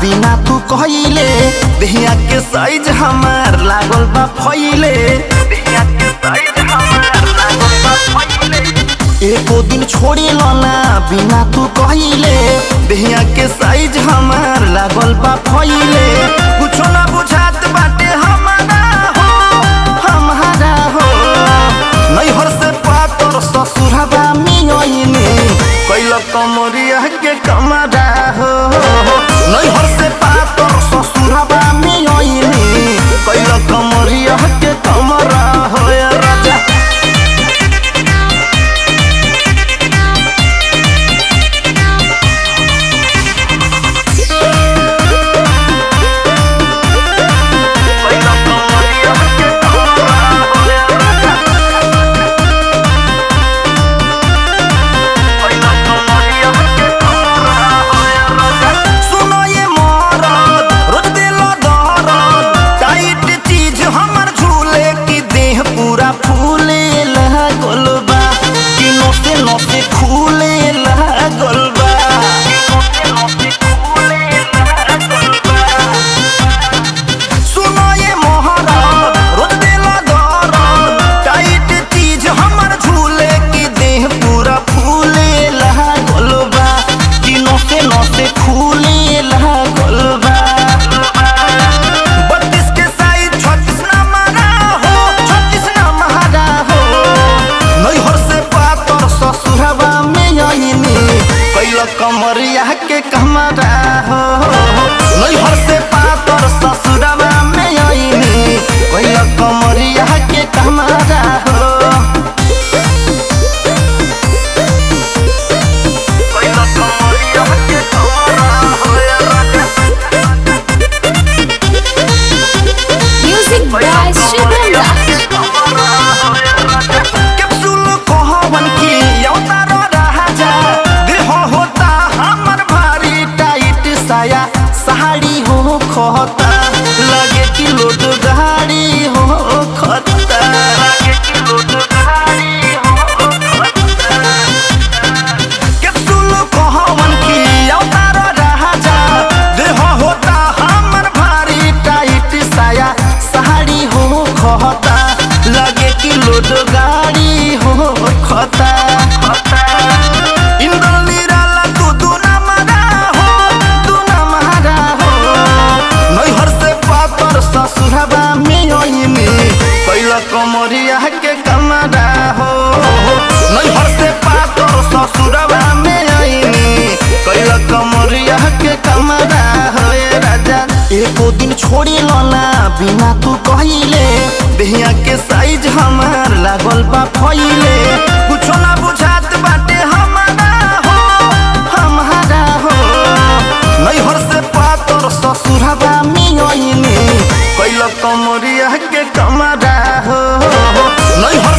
बिना तू कहिले देहिया के साइज हमार लागल बा फैले। देहिया के साइज हमार लागल बा फैले। एको दिन छोड़ी ना बिना तू कहिले देहिया के साइज हमार लागल बा फैले। कुछो ना बुझात बाटे हमारा हो नैहर से पातर ससुरबा मियनी कैल कमरिया के कमरा हो। नैहर से पातर ससुरबा मियनी कैल कमरिया के कमरा हो राजा। कमरिया के कमरा हो नैहर से पातर ससुरबा में आईनी कैल कमरिया के कमरा हो। कैल कमरिया के कमरा हो music by Shubham Raj. Capsule कहवन की यौतारा राजा देह होता हमर भारी टाइट साया साड़ी हो खता लगे कि लोड गाड़ी हो खता। लगे कि लोड गाड़ी हो खता। कैप्सूल कहवन की यौतारा राजा देह होता हमर भारी टाइट साया साड़ी हो खता लगे कि लोड गाड़ी हो खता। ससुरबा मियनी कैल कमरिया के कमरा हो नैहर से पातर ससुरबा मियनी कैल कमरिया के कमरा हो राजा। एको दिन छोड़ी ना बिना तू कहिले देहिया के साइज हमार लागल बा फैले। कुछो ना बुझात बाटे हमारा हो नैहर से पातर ससुरबा मियनी कैल कमरिया के कमरा हो नैहर